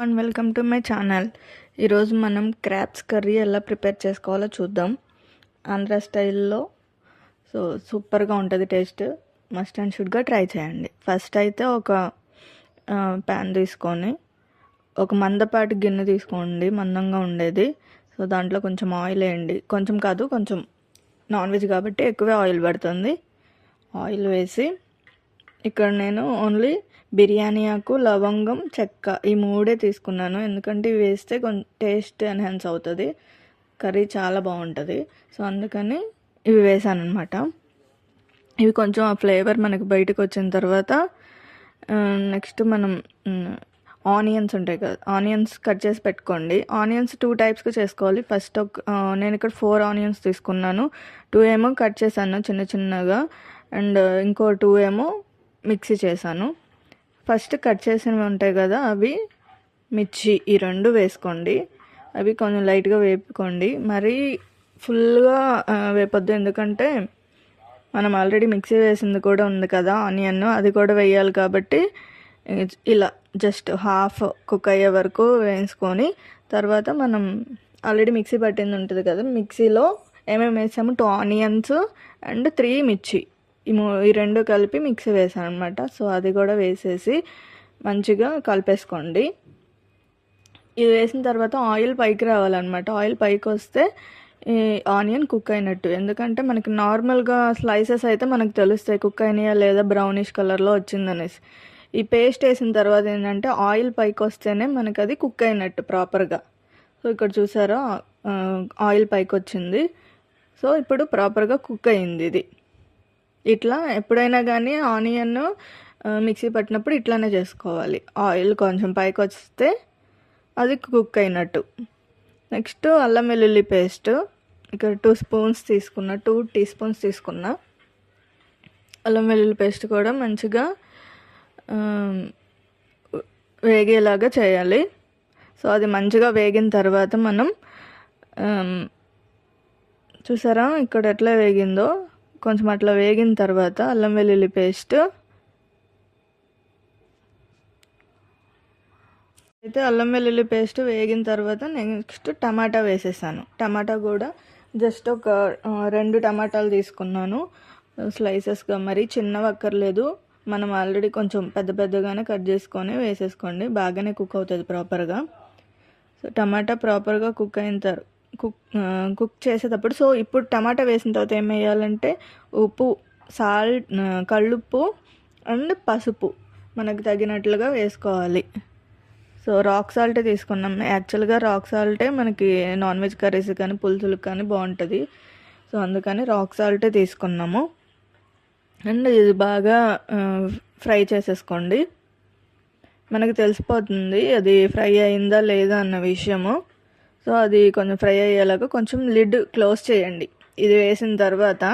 And welcome to my channel. ఈరోజు మనం crabs curry ఎలా ప్రిపేర్ చేసుకోవాలో చూద్దాం. ఆంధ్ర స్టైల్లో. సో సూపర్గా ఉంటుంది టేస్ట్. మస్ట్ అండ్ షుడ్గా ట్రై చేయండి. ఫస్ట్ అయితే ఒక ప్యాన్ తీసుకొని ఒక మందపాటి గిన్నె తీసుకోండి, మందంగా ఉండేది. సో దాంట్లో కొంచెం ఆయిల్ వేయండి. కొంచెం కాదు, కొంచెం నాన్ వెజ్ కాబట్టి ఎక్కువే ఆయిల్ పడుతుంది. ఆయిల్ వేసి ఇక్కడ నేను ఓన్లీ బిర్యానీ ఆకు, లవంగం, చెక్క ఈ మూడే తీసుకున్నాను. ఎందుకంటే ఇవి వేస్తే కొంచెం టేస్ట్ ఎన్హాన్స్ అవుతుంది, కర్రీ చాలా బాగుంటుంది. సో అందుకని ఇవి వేసాను అనమాట. ఇవి కొంచెం ఆ ఫ్లేవర్ మనకి బయటకు వచ్చిన తర్వాత నెక్స్ట్ మనం ఆనియన్స్ ఉంటాయి కదా, ఆనియన్స్ కట్ చేసి పెట్టుకోండి. ఆనియన్స్ 2 టైప్స్గా చేసుకోవాలి. ఫస్ట్ నేను ఇక్కడ 4 ఆనియన్స్ తీసుకున్నాను. 2 ఏమో కట్ చేశాను చిన్న చిన్నగా, అండ్ ఇంకో 2 ఏమో మిక్సీ చేశాను. ఫస్ట్ కట్ చేసినవి ఉంటాయి కదా, అవి మిర్చి ఈ 2 వేసుకోండి. అవి కొంచెం లైట్గా వేపుకోండి, మరీ ఫుల్గా వేపొద్దు. ఎందుకంటే మనం ఆల్రెడీ మిక్సీ వేసింది కూడా ఉంది కదా ఆనియన్, అది కూడా వేయాలి కాబట్టి ఇలా జస్ట్ హాఫ్ కుక్ అయ్యే వరకు వేసుకొని తర్వాత మనం ఆల్రెడీ మిక్సీ పట్టింది ఉంటుంది కదా, మిక్సీలో ఏమేమి వేసాము 2 ఆనియన్స్ అండ్ 3 మిర్చి, ఈ 2 కలిపి మిక్సీ వేసాను అనమాట. సో అది కూడా వేసేసి మంచిగా కలిపేసుకోండి. ఇది వేసిన తర్వాత ఆయిల్ పైకి రావాలన్నమాట. ఆయిల్ పైకి వస్తే ఈ ఆనియన్ కుక్ అయినట్టు. ఎందుకంటే మనకి నార్మల్గా స్లైసెస్ అయితే మనకు తెలుస్తాయి కుక్ అయినాయా లేదా, బ్రౌనిష్ కలర్లో వచ్చిందనేసి. ఈ పేస్ట్ వేసిన తర్వాత ఏంటంటే ఆయిల్ పైకి వస్తేనే మనకి అది కుక్ అయినట్టు ప్రాపర్గా. సో ఇక్కడ చూసారా ఆయిల్ పైకి వచ్చింది. సో ఇప్పుడు ప్రాపర్గా కుక్ అయింది ఇది. ఇట్లా ఎప్పుడైనా కానీ ఆనియన్ మిక్సీ పట్టినప్పుడు ఇట్లానే చేసుకోవాలి. ఆయిల్ కొంచెం పైకి వస్తే అది కుక్ అయినట్టు. నెక్స్ట్ అల్లం వెల్లుల్లి పేస్ట్ ఇక్కడ 2 స్పూన్స్ తీసుకున్నా, 2 టీ స్పూన్స్ తీసుకున్నా. అల్లం వెల్లుల్లి పేస్ట్ కూడా మంచిగా వేగేలాగా చేయాలి. సో అది మంచిగా వేగిన తర్వాత మనం చూసారా ఇక్కడ ఎట్లా వేగిందో, కొంచెం అట్లా వేగిన తర్వాత అల్లం వెల్లుల్లి పేస్ట్ అయితే అల్లం వెల్లుల్లి పేస్ట్ వేగిన తర్వాత నెక్స్ట్ టమాటా వేసేసాను. టమాటా కూడా జస్ట్ ఒక 2 టమాటాలు తీసుకున్నాను స్లైసెస్గా, మరీ చిన్నవి అక్కర్లేదు. మనం ఆల్రెడీ కొంచెం పెద్ద పెద్దగానే కట్ చేసుకొని వేసేసుకోండి, బాగానే కుక్ అవుతుంది ప్రాపర్గా. సో టమాటా ప్రాపర్గా కుక్ అయిన తర్వాత కుక్ చేసేటప్పుడు, సో ఇప్పుడు టమాటా వేసిన తర్వాత ఏం వేయాలంటే ఉప్పు, సాల్ట్, కల్లుప్పు అండ్ పసుపు మనకు తగినట్లుగా వేసుకోవాలి. సో రాక్ సాల్టే తీసుకున్నాం. యాక్చువల్గా రాక్ సాల్టే మనకి నాన్ వెజ్ కర్రీస్ కానీ పులుసులకు కానీ బాగుంటుంది. సో అందుకని రాక్ సాల్టే తీసుకున్నాము. అండ్ ఇది బాగా ఫ్రై చేసేసుకోండి. మనకు తెలిసిపోతుంది అది ఫ్రై అయిందా లేదా అన్న విషయము. సో అది కొంచెం ఫ్రై అయ్యేలాగా కొంచెం లిడ్ క్లోజ్ చేయండి. ఇది వేసిన తర్వాత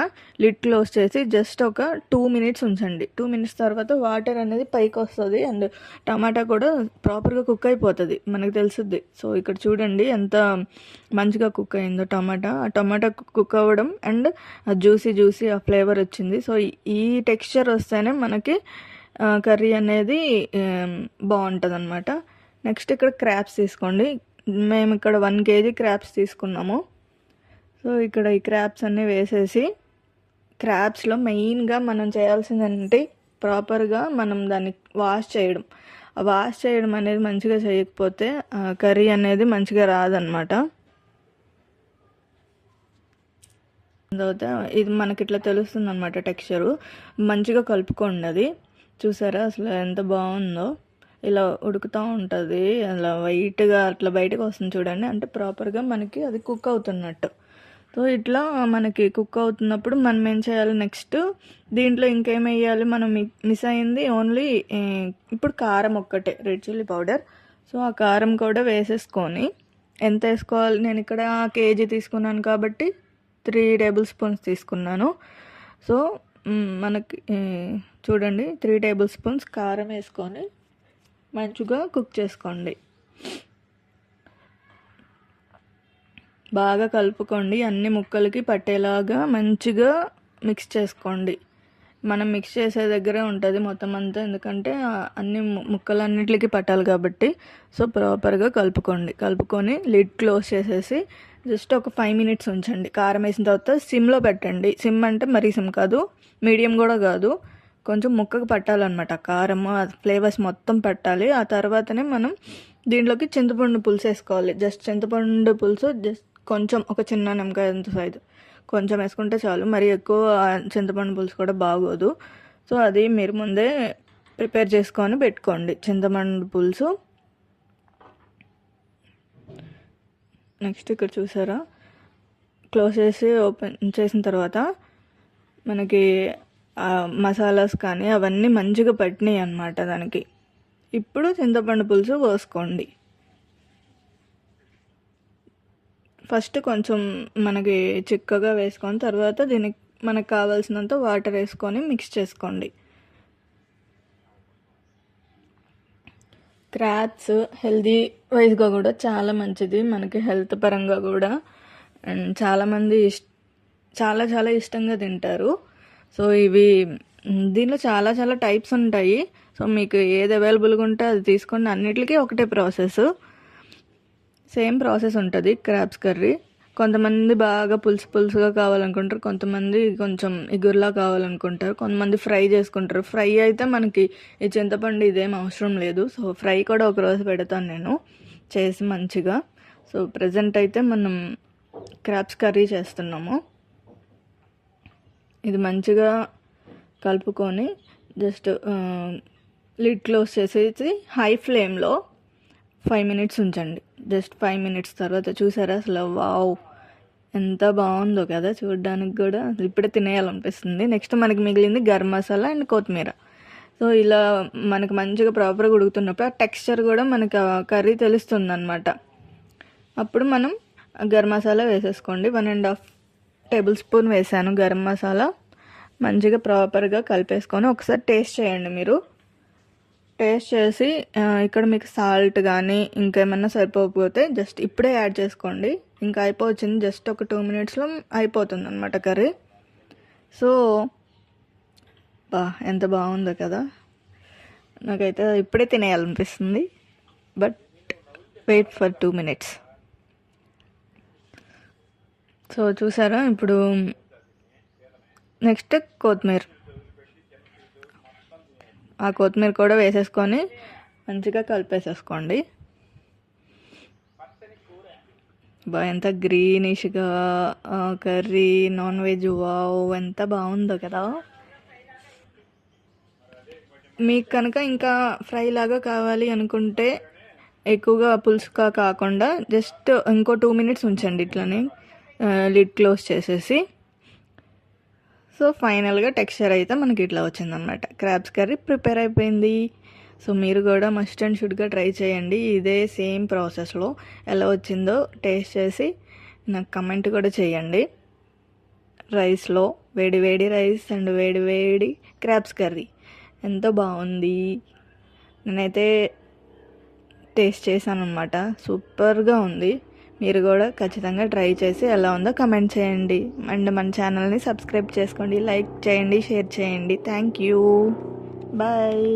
లిడ్ క్లోజ్ చేసి జస్ట్ ఒక 2 మినిట్స్ ఉంచండి. 2 మినిట్స్ తర్వాత వాటర్ అనేది పైకి వస్తుంది అండ్ టమాటా కూడా ప్రాపర్గా కుక్ అయిపోతుంది, మనకు తెలుస్తుంది. సో ఇక్కడ చూడండి ఎంత మంచిగా కుక్ అయిందో టమాటా. ఆ టమాటా కుక్ అవ్వడం అండ్ జ్యూసీ ఆ ఫ్లేవర్ వచ్చింది. సో ఈ టెక్స్చర్ వస్తేనే మనకి కర్రీ అనేది బాగుంటుంది అనమాట. నెక్స్ట్ ఇక్కడ క్రాబ్స్ తీసుకోండి. మేము ఇక్కడ 1 kg క్రాబ్స్ తీసుకున్నాము. సో ఇక్కడ ఈ క్రాబ్స్ అన్నీ వేసేసి, క్రాబ్స్లో మెయిన్గా మనం చేయాల్సిందంటే ప్రాపర్గా మనం దాన్ని వాష్ చేయడం. ఆ వాష్ చేయడం అనేది మంచిగా చేయకపోతే కర్రీ అనేది మంచిగా రాదనమాట. తర్వాత ఇది మనకి ఇట్లా తెలుస్తుంది అనమాట టెక్స్చరు. మంచిగా కలుపుకోండి. అది చూసారా అసలు ఎంత బాగుందో, ఇలా ఉడుకుతూ ఉంటుంది, అలా వైట్గా అట్లా బయటకు వస్తుంది చూడండి, అంటే ప్రాపర్గా మనకి అది కుక్ అవుతున్నట్టు. సో ఇట్లా మనకి కుక్ అవుతున్నప్పుడు మనం ఏం చేయాలి, నెక్స్ట్ దీంట్లో ఇంకేం వేయాలి, మనం మిస్ అయింది ఓన్లీ ఇప్పుడు కారం ఒక్కటే, రెడ్ చిల్లీ పౌడర్. సో ఆ కారం కూడా వేసేసుకొని ఎంత వేసుకోవాలి, నేను ఇక్కడ కేజీ తీసుకున్నాను కాబట్టి 3 టేబుల్ స్పూన్స్ తీసుకున్నాను. సో మనకి చూడండి 3 టేబుల్ స్పూన్స్ కారం వేసుకొని మంచిగా కుక్ చేసుకోండి. బాగా కలుపుకోండి, అన్ని ముక్కలకి పట్టేలాగా మంచిగా మిక్స్ చేసుకోండి. మనం మిక్స్ చేసే దగ్గరే ఉంటుంది మొత్తం అంతా, ఎందుకంటే అన్ని ముక్కలన్నిటికి పట్టాలి కాబట్టి. సో ప్రాపర్గా కలుపుకొని లిడ్ క్లోజ్ చేసేసి జస్ట్ ఒక 5 మినిట్స్ ఉంచండి. కారం వేసిన తర్వాత సిమ్లో పెట్టండి. సిమ్ అంటే మరీ సిమ్ కాదు, మీడియం కూడా కాదు, కొంచెం ముక్కకు పట్టాలన్నమాట. కారం ఫ్లేవర్స్ మొత్తం పట్టాలి. ఆ తర్వాతనే మనం దీంట్లోకి చింతపండు పులుసు వేసుకోవాలి. జస్ట్ చింతపండు పులుసు జస్ట్ కొంచెం, ఒక చిన్న నిమ్మకాయ అంత సైజు కొంచెం వేసుకుంటే చాలు. మరి ఎక్కువ చింతపండు పులుసు కూడా బాగోదు. సో అది మీరు ముందే ప్రిపేర్ చేసుకొని పెట్టుకోండి చింతపండు పులుసు. నెక్స్ట్ ఇక్కడ చూసారా, క్లోజ్ చేసి ఓపెన్ చేసిన తర్వాత మనకి మసాలాస్ కానీ అవన్నీ మంచిగా పట్టినాయి అన్నమాట దానికి. ఇప్పుడు చింతపండు పులుసు పోసుకోండి. ఫస్ట్ కొంచెం మనకి చిక్కగా వేసుకొని తర్వాత దీనికి మనకు కావాల్సినంత వాటర్ వేసుకొని మిక్స్ చేసుకోండి. క్రాబ్స్ హెల్దీ వైజ్గా కూడా చాలా మంచిది, మనకి హెల్త్ పరంగా కూడా. అండ్ చాలామంది చాలా చాలా ఇష్టంగా తింటారు. సో ఇవి దీనిలో చాలా చాలా టైప్స్ ఉంటాయి. సో మీకు ఏది అవైలబుల్గా ఉంటే అది తీసుకోండి. అన్నిటికీ ఒకటే ప్రాసెస్, సేమ్ ప్రాసెస్ ఉంటుంది క్రాబ్స్ కర్రీ. కొంతమంది బాగా పులుసుగా కావాలనుకుంటారు, కొంతమంది కొంచెం ఇగురులా కావాలనుకుంటారు, కొంతమంది ఫ్రై చేసుకుంటారు. ఫ్రై అయితే మనకి ఈ చింతపండు ఇదేం అవసరం లేదు. సో ఫ్రై కూడా ఒకరోజు పెడతాను నేను చేసి మంచిగా. సో ప్రజెంట్ అయితే మనం క్రాబ్స్ కర్రీ చేస్తున్నాము. ఇది మంచిగా కలుపుకొని జస్ట్ లిడ్ క్లోజ్ చేసేసి హై ఫ్లేమ్లో 5 మినిట్స్ ఉంచండి. జస్ట్ 5 మినిట్స్ తర్వాత చూసారా అసలు వావ్ ఎంత బాగుందో కదా, చూడడానికి కూడా ఇప్పుడే తినేయాలనిపిస్తుంది. నెక్స్ట్ మనకి మిగిలింది గరం మసాలా అండ్ కొత్తిమీర. సో ఇలా మనకి మంచిగా ప్రాపర్గా ఉడుకుతున్నప్పుడు ఆ టెక్స్చర్ కూడా మనకి కర్రీ తెలుస్తుంది అనమాట. అప్పుడు మనం గరం మసాలా వేసేసుకోండి. 1.5 టేబుల్ స్పూన్ వేసాను గరం మసాలా. మంచిగా ప్రాపర్గా కలిపేసుకొని ఒకసారి టేస్ట్ చేయండి. మీరు టేస్ట్ చేసి ఇక్కడ మీకు సాల్ట్ కానీ ఇంకేమన్నా సరిపోకపోతే జస్ట్ ఇప్పుడే యాడ్ చేసుకోండి. ఇంకా అయిపోవచ్చింది, జస్ట్ ఒక 2 మినిట్స్లో అయిపోతుంది అనమాట కర్రీ. సో ఎంత బాగుందో కదా, నాకైతే ఇప్పుడే తినేయాలనిపిస్తుంది. But wait for 2 minutes. So చూసారా, ఇప్పుడు నెక్స్ట్ కొత్తిమీర, ఆ కొత్తిమీర కూడా వేసేసుకొని మంచిగా కలిపేసేసుకోండి. ఎంత గ్రీనిష్గా కర్రీ, నాన్ వెజ్, వావ్ ఎంత బాగుందో కదా. మీకు కనుక ఇంకా ఫ్రై లాగా కావాలి అనుకుంటే ఎక్కువగా పులుసుగా కాకుండా జస్ట్ ఇంకో 2 మినిట్స్ ఉంచండి ఇట్లనే లిడ్ క్లోజ్ చేసేసి. సో ఫైనల్గా టెక్స్చర్ అయితే మనకి ఇట్లా వచ్చిందనమాట. క్రాబ్స్ కర్రీ ప్రిపేర్ అయిపోయింది. సో మీరు కూడా మస్ట్ అండ్ షుడ్గా ట్రై చేయండి. ఇదే సేమ్ ప్రాసెస్లో ఎలా వచ్చిందో టేస్ట్ చేసి నాకు కమెంట్ కూడా చేయండి. రైస్లో వేడి వేడి రైస్ అండ్ వేడి వేడి క్రాబ్స్ కర్రీ ఎంతో బాగుంది. నేనైతే టేస్ట్ చేశాను అనమాట, సూపర్గా ఉంది. మీరు కూడా ఖచ్చితంగా ట్రై చేసి ఎలా ఉందో కమెంట్ చేయండి. అండ్ మన ఛానల్ని సబ్స్క్రైబ్ చేసుకోండి, లైక్ చేయండి, షేర్ చేయండి. Thank you, bye.